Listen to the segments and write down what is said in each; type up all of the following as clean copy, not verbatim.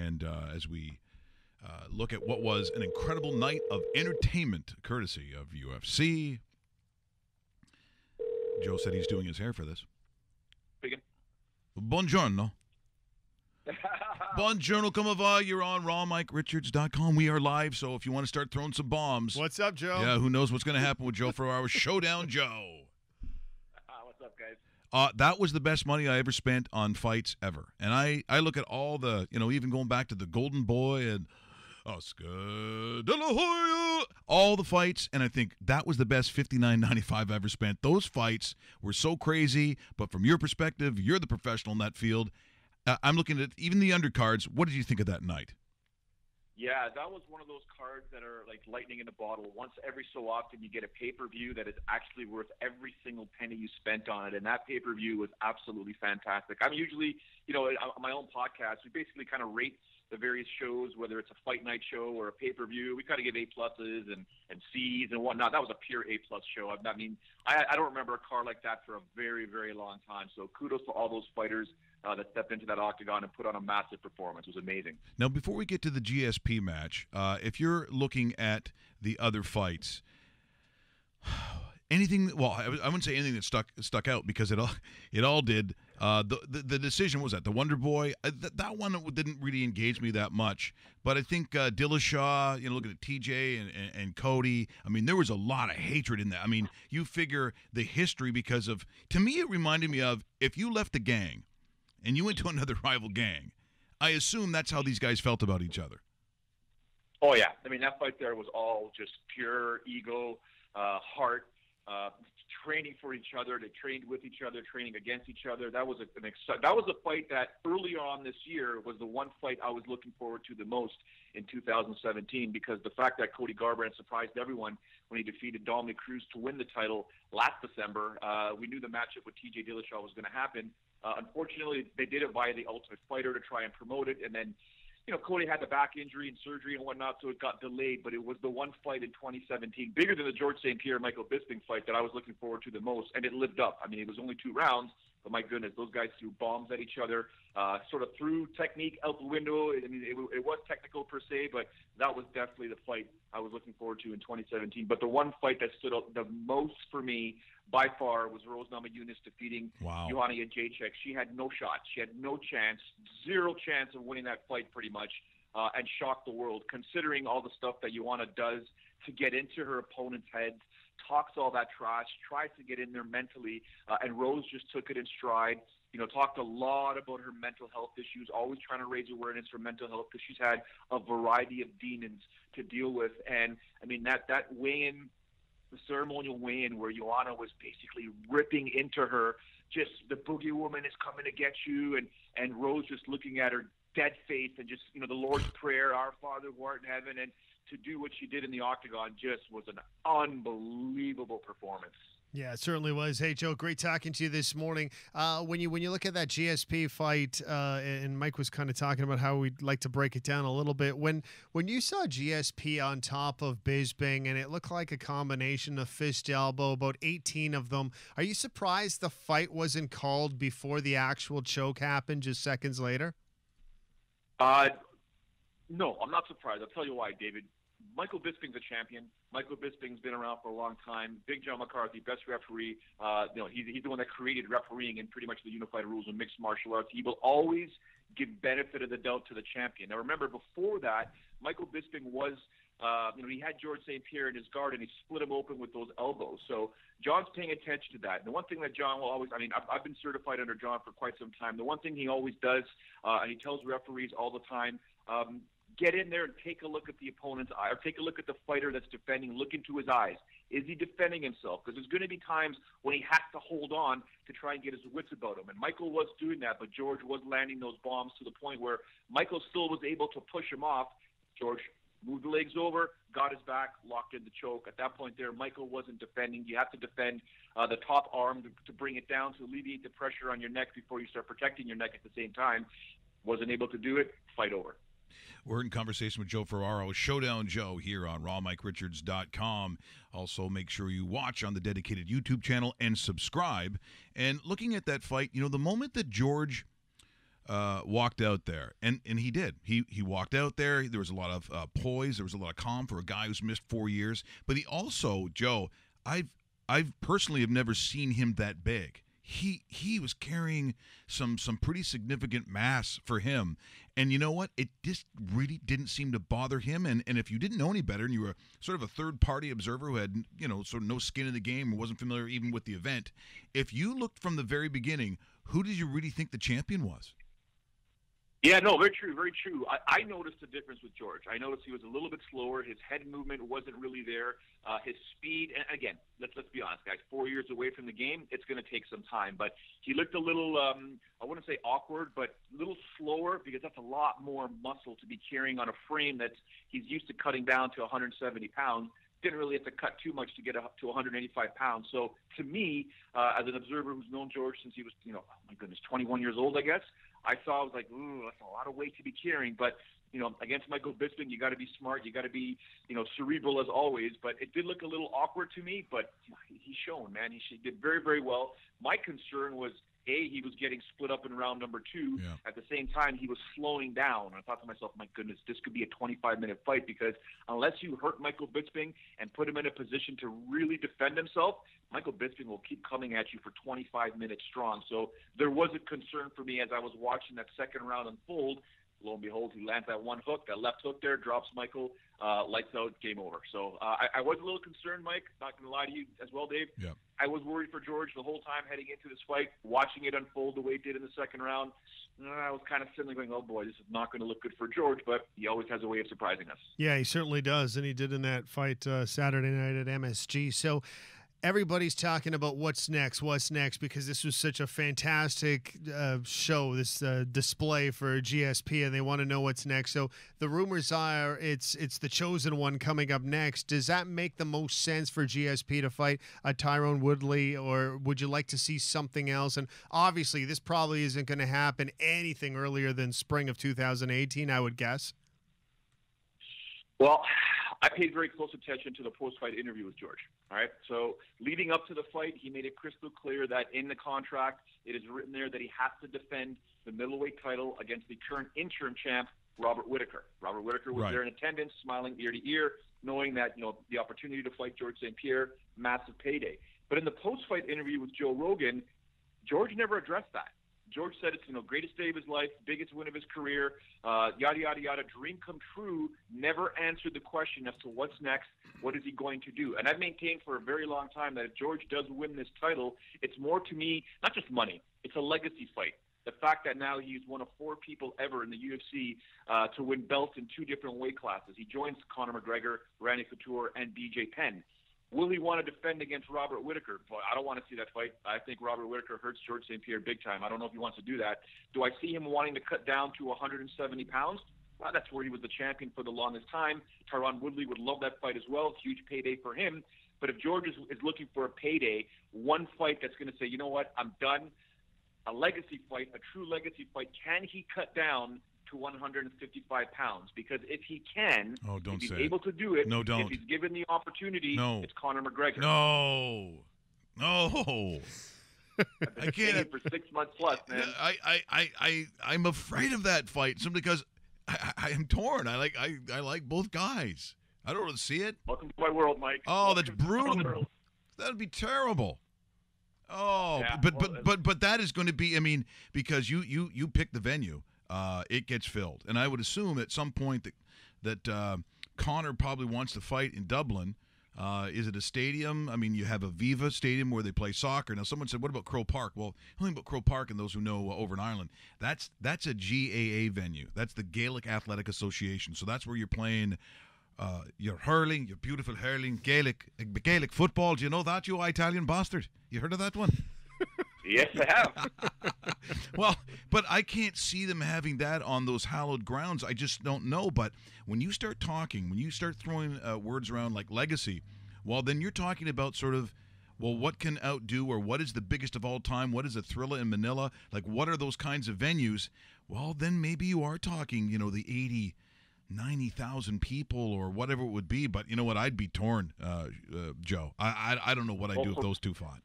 And as we look at what was an incredible night of entertainment, courtesy of UFC. Joe said he's doing his hair for this. Speaking. Buongiorno. Buongiorno, come va? You're on rawmikerichards.com. We are live, so if you want to start throwing some bombs. What's up, Joe? Yeah, who knows what's going to happen with Joe Ferraro. Showdown Joe. What's up, guys? That was the best money I ever spent on fights ever. And I look at all the, even going back to the Golden Boy and Oscar de la Hoya, all the fights, and I think that was the best $59.95 I ever spent. Those fights were so crazy, but from your perspective, you're the professional in that field. I'm looking at even the undercards. What did you think of that night? Yeah, that was one of those cards that are like lightning in a bottle. Once every so often, you get a pay-per-view that is actually worth every single penny you spent on it, and that pay-per-view was absolutely fantastic. I'm usually, on my own podcast, we basically kind of rate the various shows, whether it's a fight night show or a pay-per-view. We kind of give A-pluses and C's and whatnot. That was a pure A-plus show. I don't remember a card like that for a very, very long time. So kudos to all those fighters that stepped into that octagon and put on a massive performance. It was amazing. Now, before we get to the GSP match, if you're looking at the other fights, anything? Well, I wouldn't say anything that stuck out because it all did. The decision was that the Wonder Boy. That one didn't really engage me that much. But I think Dillashaw. Looking at TJ and Cody. I mean, there was a lot of hatred in that. I mean, you figure the history because of. To me, it reminded me of if you left the gang, and you went to another rival gang. I assume that's how these guys felt about each other. Oh yeah, I mean that fight there was all just pure ego, heart. Training for each other, they trained with each other, training against each other. That was a fight that early on this year was the one fight I was looking forward to the most in 2017 because the fact that Cody Garbrandt surprised everyone when he defeated Dominic Cruz to win the title last December. We knew the matchup with TJ Dillashaw was going to happen. Unfortunately, they did it via the Ultimate Fighter to try and promote it, and then Cody had the back injury and surgery and whatnot, so it got delayed. But it was the one fight in 2017, bigger than the George St. Pierre Michael Bisping fight, that I was looking forward to the most, and it lived up. I mean, it was only 2 rounds, but my goodness, those guys threw bombs at each other, sort of threw technique out the window. I mean, it was technical per se, but that was definitely the fight I was looking forward to in 2017. But the one fight that stood out the most for me by far was Rose Namajunas defeating Joanna Jędrzejczyk. She had no shot. She had no chance, 0 chance of winning that fight pretty much, and shocked the world, considering all the stuff that Joanna does to get into her opponent's heads, talks all that trash, tries to get in there mentally, and Rose just took it in stride. Talked a lot about her mental health issues, always trying to raise awareness for mental health because she's had a variety of demons to deal with. And, I mean, that weigh-in, the ceremonial weigh-in where Joanna was basically ripping into her, just the boogie woman is coming to get you, and Rose just looking at her dead face and just, the Lord's Prayer, Our Father who art in heaven, and to do what she did in the octagon just was an unbelievable performance. Yeah, it certainly was. Hey, Joe, great talking to you this morning. When you look at that GSP fight, and Mike was kind of talking about how we'd like to break it down a little bit. When you saw GSP on top of Bisping, and it looked like a combination of fist elbow, about 18 of them, are you surprised the fight wasn't called before the actual choke happened just seconds later? No, I'm not surprised. I'll tell you why, David. Michael Bisping's a champion. Michael Bisping's been around for a long time. Big John McCarthy, best referee. He's the one that created refereeing and pretty much the unified rules of mixed martial arts. He will always give benefit of the doubt to the champion. Now, remember, before that, Michael Bisping was, he had George St. Pierre in his guard, and he split him open with those elbows. So John's paying attention to that. And the one thing that John will always, I've been certified under John for quite some time. The one thing he always does, and he tells referees all the time, get in there and take a look at the opponent's eye, or take a look at the fighter that's defending, look into his eyes. Is he defending himself? Because there's going to be times when he has to hold on to try and get his wits about him. And Michael was doing that, but George was landing those bombs to the point where Michael still was able to push him off. George moved the legs over, got his back, locked in the choke. At that point there, Michael wasn't defending. You have to defend the top arm to bring it down, to alleviate the pressure on your neck before you start protecting your neck at the same time. Wasn't able to do it, fight over. We're in conversation with Joe Ferraro, Showdown Joe, here on rawmikerichards.com. Also, make sure you watch on the dedicated YouTube channel and subscribe. And looking at that fight, the moment that George walked out there, and he did. He walked out there. There was a lot of poise. There was a lot of calm for a guy who's missed 4 years. But he also, Joe, I've personally have never seen him that big. He was carrying some pretty significant mass for him. And you know what? It just really didn't seem to bother him. And if you didn't know any better and you were sort of a third-party observer who had, sort of no skin in the game or wasn't familiar even with the event, if you looked from the very beginning, who did you really think the champion was? Yeah, no, very true, very true. I noticed a difference with George. I noticed he was a little bit slower. His head movement wasn't really there. His speed, and again, let's be honest, guys. 4 years away from the game, it's going to take some time. But he looked a little, I wouldn't say awkward, but a little slower because that's a lot more muscle to be carrying on a frame that he's used to cutting down to 170 pounds. Didn't really have to cut too much to get up to 185 pounds. So to me, as an observer who's known George since he was, oh my goodness, 21 years old, I guess, I was like, ooh, that's a lot of weight to be carrying. But, against Michael Bisping, you got to be smart. You got to be, cerebral as always. But it did look a little awkward to me. But he's shown, man. He did very, very well. My concern was, he was getting split up in round number 2. Yeah. At the same time, he was slowing down. I thought to myself, my goodness, this could be a 25-minute fight because unless you hurt Michael Bisping and put him in a position to really defend himself, Michael Bisping will keep coming at you for 25 minutes strong. So there was a concern for me as I was watching that second round unfold. Lo and behold, he lands that one hook, that left hook there, drops Michael, lights out, game over. So I was a little concerned, Mike, not going to lie to you as well, Dave. Yeah. I was worried for George the whole time heading into this fight, watching it unfold the way it did in the second round. I was kind of sitting there going, oh, boy, this is not going to look good for George, but he always has a way of surprising us. Yeah, he certainly does, and he did in that fight Saturday night at MSG. So everybody's talking about what's next, because this was such a fantastic show, this display for GSP, and they want to know what's next. So the rumors are it's the Chosen One coming up next. Does that make the most sense for GSP to fight a Tyrone Woodley, or would you like to see something else? And obviously, this probably isn't going to happen anything earlier than spring of 2018, I would guess. Well, I paid very close attention to the post-fight interview with George. All right. So leading up to the fight, he made it crystal clear that in the contract, it is written there that he has to defend the middleweight title against the current interim champ, Robert Whittaker. Robert Whittaker was there in attendance, smiling ear to ear, knowing that, the opportunity to fight George St. Pierre, massive payday. But in the post-fight interview with Joe Rogan, George never addressed that. George said it's, greatest day of his life, biggest win of his career, yada, yada, yada, dream come true, never answered the question as to what's next, what is he going to do. And I've maintained for a very long time that if George does win this title, it's more to me, not just money, it's a legacy fight. The fact that now he's one of 4 people ever in the UFC to win belts in 2 different weight classes. He joins Conor McGregor, Randy Couture, and BJ Penn. Will he want to defend against Robert Whittaker? Well, I don't want to see that fight. I think Robert Whittaker hurts George St. Pierre big time. I don't know if he wants to do that. Do I see him wanting to cut down to 170 pounds? Well, that's where he was the champion for the longest time. Tyrone Woodley would love that fight as well. Huge payday for him. But if George is looking for a payday, one fight that's going to say, you know what, I'm done, a legacy fight, a true legacy fight, can he cut down to 155 pounds? Because if he can, if he's able to do it, if he's given the opportunity, it's Conor McGregor. No. I can't. For 6 months plus, man. I'm afraid of that fight simply because I am torn. I like both guys. I don't want to see it. Welcome to my world, Mike. Oh, that's brutal. That'd be terrible. Oh, yeah, but that is going to be. I mean, because you pick the venue. It gets filled. And I would assume at some point that Conor probably wants to fight in Dublin. Is it a stadium? I mean, you have a Viva Stadium where they play soccer. Now, someone said, what about Crow Park? Well, only about Crow Park and those who know over in Ireland. That's a GAA venue. That's the Gaelic Athletic Association. So that's where you're playing your hurling, your beautiful hurling, Gaelic football. Do you know that, you Italian bastard? You heard of that one? Yes, I have. Well, but I can't see them having that on those hallowed grounds. I just don't know. But when you start talking, when you start throwing words around like legacy, well, then you're talking about sort of, well, what can outdo or what is the biggest of all time? What is a Thrilla in Manila? Like, what are those kinds of venues? Well, then maybe you are talking, the 80, 90,000 people or whatever it would be. But you know what? I'd be torn, Joe. I don't know what I'd do if those two fought.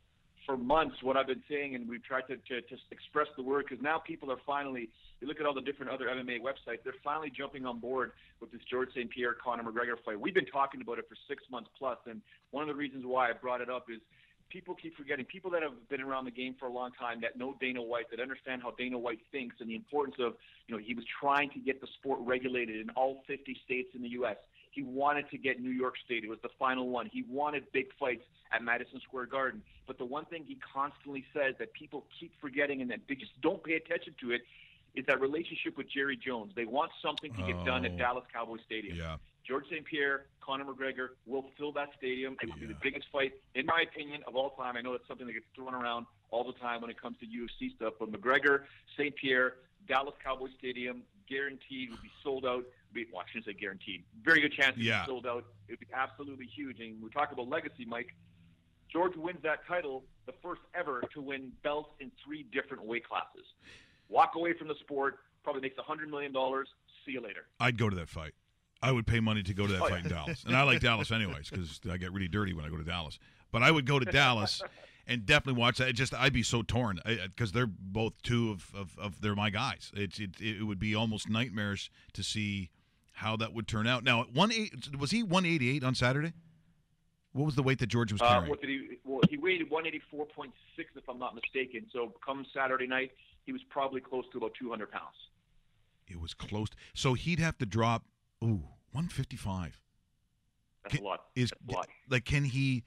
for months what I've been saying, and we've tried to express the word, because now people are finally, you look at all the different other MMA websites, they're finally jumping on board with this George St. Pierre Conor McGregor fight. We've been talking about it for 6 months plus, and one of the reasons why I brought it up is people keep forgetting, people that have been around the game for a long time, that know Dana White, that understand how Dana White thinks and the importance of, he was trying to get the sport regulated in all 50 states in the U.S. He wanted to get New York State. It was the final one. He wanted big fights at Madison Square Garden. But the one thing he constantly says that people keep forgetting and that they just don't pay attention to it is that relationship with Jerry Jones. They want something to get done at Dallas Cowboy Stadium. Yeah. George St. Pierre, Conor McGregor will fill that stadium. It will be the biggest fight, in my opinion, of all time. I know it's something that gets thrown around all the time when it comes to UFC stuff. But McGregor, St. Pierre, Dallas Cowboy Stadium, guaranteed would be sold out. Well, I shouldn't say guaranteed. Very good chance to be sold out. It would be absolutely huge. And we talk about legacy, Mike. George wins that title, the first ever to win belts in 3 different weight classes. Walk away from the sport, probably makes $100 million. See you later. I'd go to that fight. I would pay money to go to that fight in Dallas. And I like Dallas anyways, because I get really dirty when I go to Dallas. But I would go to Dallas and definitely watch that. I'd be so torn because they're both two of they're my guys. It would be almost nightmarish to see how that would turn out. Now, was he 188 on Saturday? What was the weight that George was carrying? He weighed 184.6, if I'm not mistaken. So come Saturday night, he was probably close to about 200 pounds. It was close. So he'd have to drop, 155. That's a lot. That's a lot. Like, can he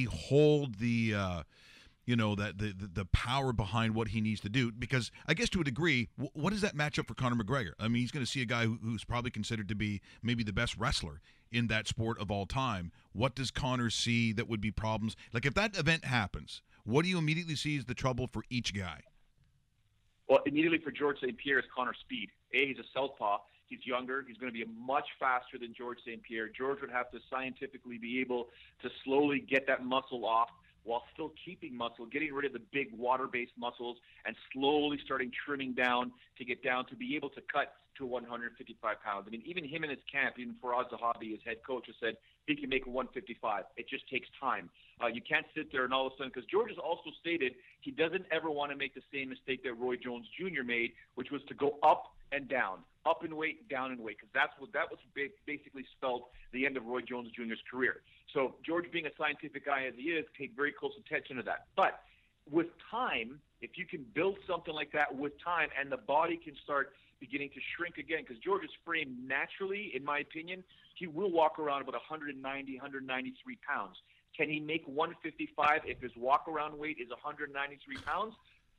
hold the the power behind what he needs to do? Because I guess to a degree, what does that match up for Conor McGregor? I mean, he's going to see a guy who's probably considered to be maybe the best wrestler in that sport of all time. What does Conor see that would be problems? Like, if that event happens, what do you immediately see as the trouble for each guy? Well, immediately for George St. Pierre is Conor's speed. He's a southpaw. He's younger. He's going to be much faster than George St. Pierre. George would have to scientifically be able to slowly get that muscle off while still keeping muscle, getting rid of the big water-based muscles and slowly starting trimming down to get down to be able to cut to 155 pounds. I mean, even him in his camp, even Faraz Zahabi, his head coach, has said he can make 155. It just takes time. You can't sit there and all of a sudden, because George has also stated he doesn't ever want to make the same mistake that Roy Jones Jr. made, which was to go up and down, up in weight, down in weight, because that was basically spelled the end of Roy Jones Jr.'s career. So George, being a scientific guy as he is, paid very close attention to that. But with time, if you can build something like that with time and the body can start beginning to shrink again, because George's frame naturally, in my opinion, he will walk around about 190, 193 pounds. Can he make 155 if his walk-around weight is 193 pounds?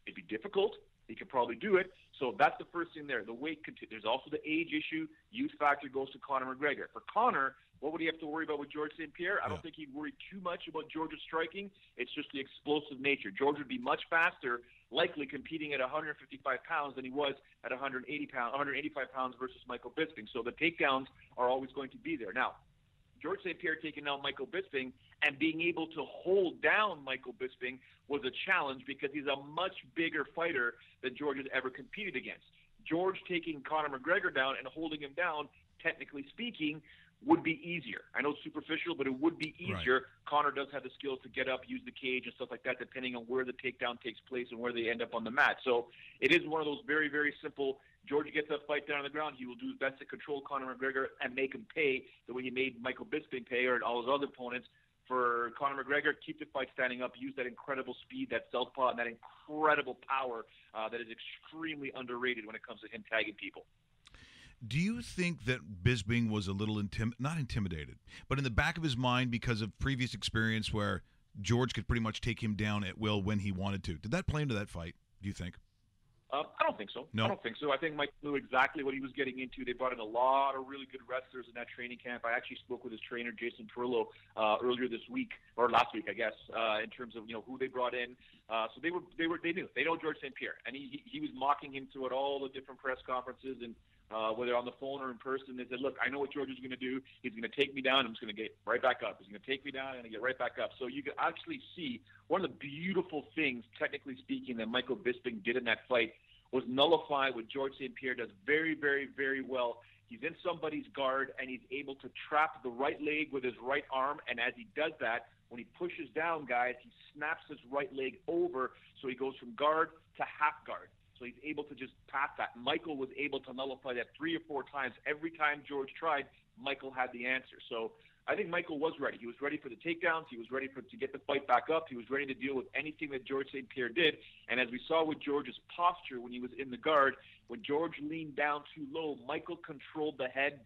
It'd be difficult. He could probably do it. So that's the first thing there. The weight, there's also the age issue. Youth factor goes to Conor McGregor. For Conor, what would he have to worry about with George St. Pierre? I don't think he'd worry too much about George's striking. It's just the explosive nature. George would be much faster, likely competing at 155 pounds than he was at 185 pounds versus Michael Bisping. So the takedowns are always going to be there. Now, George St. Pierre taking down Michael Bisping and being able to hold down Michael Bisping was a challenge because he's a much bigger fighter than George has ever competed against. George taking Conor McGregor down and holding him down, technically speaking, would be easier. I know it's superficial, but it would be easier. Right. Conor does have the skills to get up, use the cage and stuff like that, depending on where the takedown takes place and where they end up on the mat. So it is one of those very, very simple. George gets that fight down on the ground. He will do his best to control Conor McGregor and make him pay the way he made Michael Bisping pay or all his other opponents. For Conor McGregor, keep the fight standing up, use that incredible speed, that southpaw, and that incredible power that is extremely underrated when it comes to him tagging people. Do you think that Bisping was a little not intimidated, but in the back of his mind because of previous experience where George could pretty much take him down at will when he wanted to? Did that play into that fight, do you think? I don't think so. No. I don't think so. I think Mike knew exactly what he was getting into. They brought in a lot of really good wrestlers in that training camp. I actually spoke with his trainer, Jason Perillo, earlier this week, or last week, I guess, in terms of who they brought in. So they knew. They know George St. Pierre, and he was mocking him throughout all the different press conferences and whether on the phone or in person. They said, look, I know what George is going to do. He's going to take me down. I'm just going to get right back up. He's going to take me down and get right back up. So you can actually see one of the beautiful things, technically speaking, that Michael Bisping did in that fight was nullify what George St. Pierre does very, very, very well. He's in somebody's guard, and he's able to trap the right leg with his right arm, and as he does that, When he pushes down, guys, he snaps his right leg over, so he goes from guard to half guard. So he's able to just pass that. Michael was able to nullify that 3 or 4 times. Every time George tried, Michael had the answer. So I think Michael was ready. He was ready for the takedowns. He was ready to get the fight back up. He was ready to deal with anything that George St. Pierre did. And as we saw with George's posture when he was in the guard, when George leaned down too low, Michael controlled the head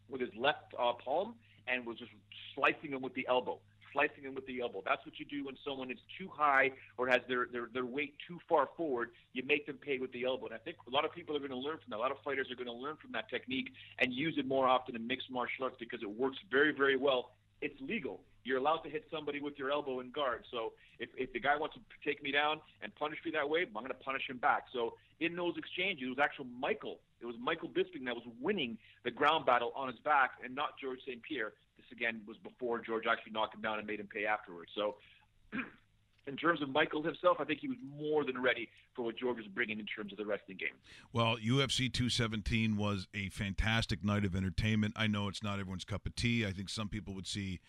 with his left palm and was just slicing him with the elbow. That's what you do when someone is too high or has their weight too far forward. You make them pay with the elbow. And I think a lot of people are going to learn from that. A lot of fighters are going to learn from that technique and use it more often in mixed martial arts because it works very, very well. It's legal. You're allowed to hit somebody with your elbow in guard. So if the guy wants to take me down and punish me that way, I'm going to punish him back. So in those exchanges, it was actually Michael. It was Michael Bisping that was winning the ground battle on his back and not George St. Pierre. This, again, was before George actually knocked him down and made him pay afterwards. So in terms of Michael himself, I think he was more than ready for what George was bringing in terms of the wrestling game. Well, UFC 217 was a fantastic night of entertainment. I know it's not everyone's cup of tea. I think some people would see,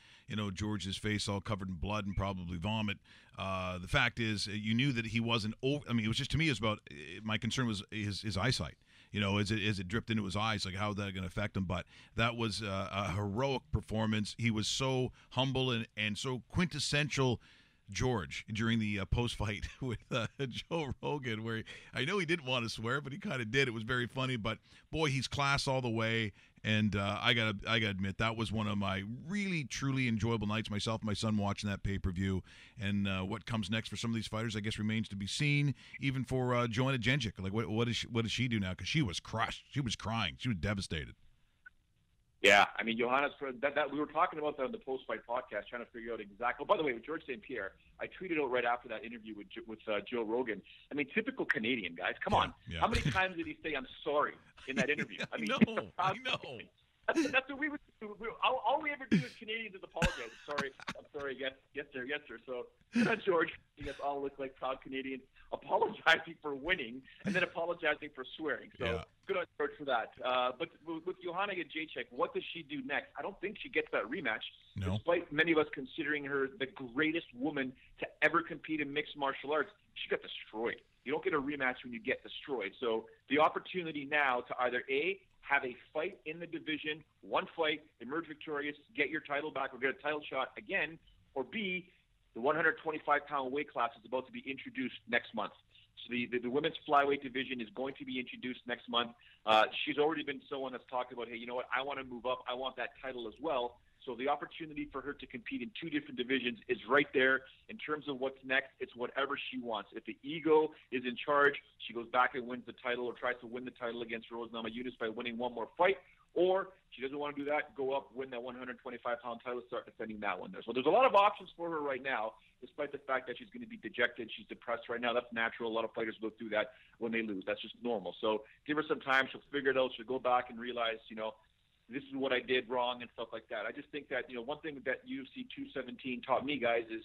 George's face all covered in blood and probably vomit. The fact is, you knew that he wasn't over. I mean, it was just, to me, it was about, my concern was his eyesight. As it dripped into his eyes, like how that going to affect him. But that was a heroic performance. He was so humble and so quintessential George during the post-fight with Joe Rogan, where I know he didn't want to swear, but he kind of did. It was very funny. But boy, he's class all the way. And I gotta admit, that was one of my really, truly enjoyable nights. Myself and my son watching that pay-per-view. And what comes next for some of these fighters, I guess, remains to be seen. Even for Joanna Jędrzejczyk, like what does she do now? Because she was crushed. She was crying. She was devastated. Yeah, I mean, Johanna's that we were talking about that on the post-fight podcast, trying to figure out exactly. Oh, by the way, with George St. Pierre, I tweeted out right after that interview with Joe Rogan. I mean, typical Canadian, guys. Come on. Yeah. How many times did he say "I'm sorry" in that interview? I mean, I know. That's what we would do. All we ever do as Canadians is apologize. I'm sorry. Yes, sir. So George, you guys all look like proud Canadians apologizing for winning and then apologizing for swearing. So yeah. Good on George for that. But with Joanna Jędrzejczyk, what does she do next? I don't think she gets that rematch, despite many of us considering her the greatest woman to ever compete in mixed martial arts. She got destroyed. You don't get a rematch when you get destroyed. So the opportunity now to either A, have a fight in the division, one fight, emerge victorious, get your title back or get a title shot again, or B, the 125-pound weight class is about to be introduced next month. So the women's flyweight division is going to be introduced next month. She's already been someone that's talked about, hey, you know what, I want to move up. I want that title as well. So the opportunity for her to compete in 2 different divisions is right there. In terms of what's next, it's whatever she wants. If the ego is in charge, she goes back and wins the title or tries to win the title against Rose Namajunas by winning one more fight. Or she doesn't want to do that, go up, win that 125-pound title, start defending that one there. So there's a lot of options for her right now, despite the fact that she's going to be dejected. She's depressed right now. That's natural. A lot of fighters go through that when they lose. That's just normal. So give her some time. She'll figure it out. She'll go back and realize, this is what I did wrong and stuff like that. I just think that, one thing that UFC 217 taught me, guys, is,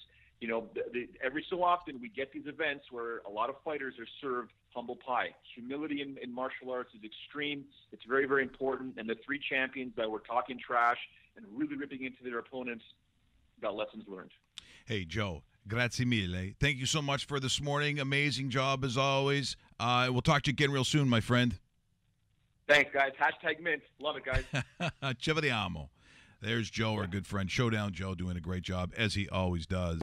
every so often we get these events where a lot of fighters are served humble pie. Humility in martial arts is extreme. It's very, very important. And the 3 champions that were talking trash and really ripping into their opponents got lessons learned. Hey, Joe, grazie mille. Thank you so much for this morning. Amazing job as always. We'll talk to you again real soon, my friend. Thanks, guys. #Mint. Love it, guys. Ci vediamo. There's Joe, our good friend. Showdown Joe doing a great job, as he always does.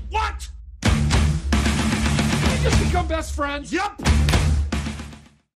What? We just become best friends? Yep.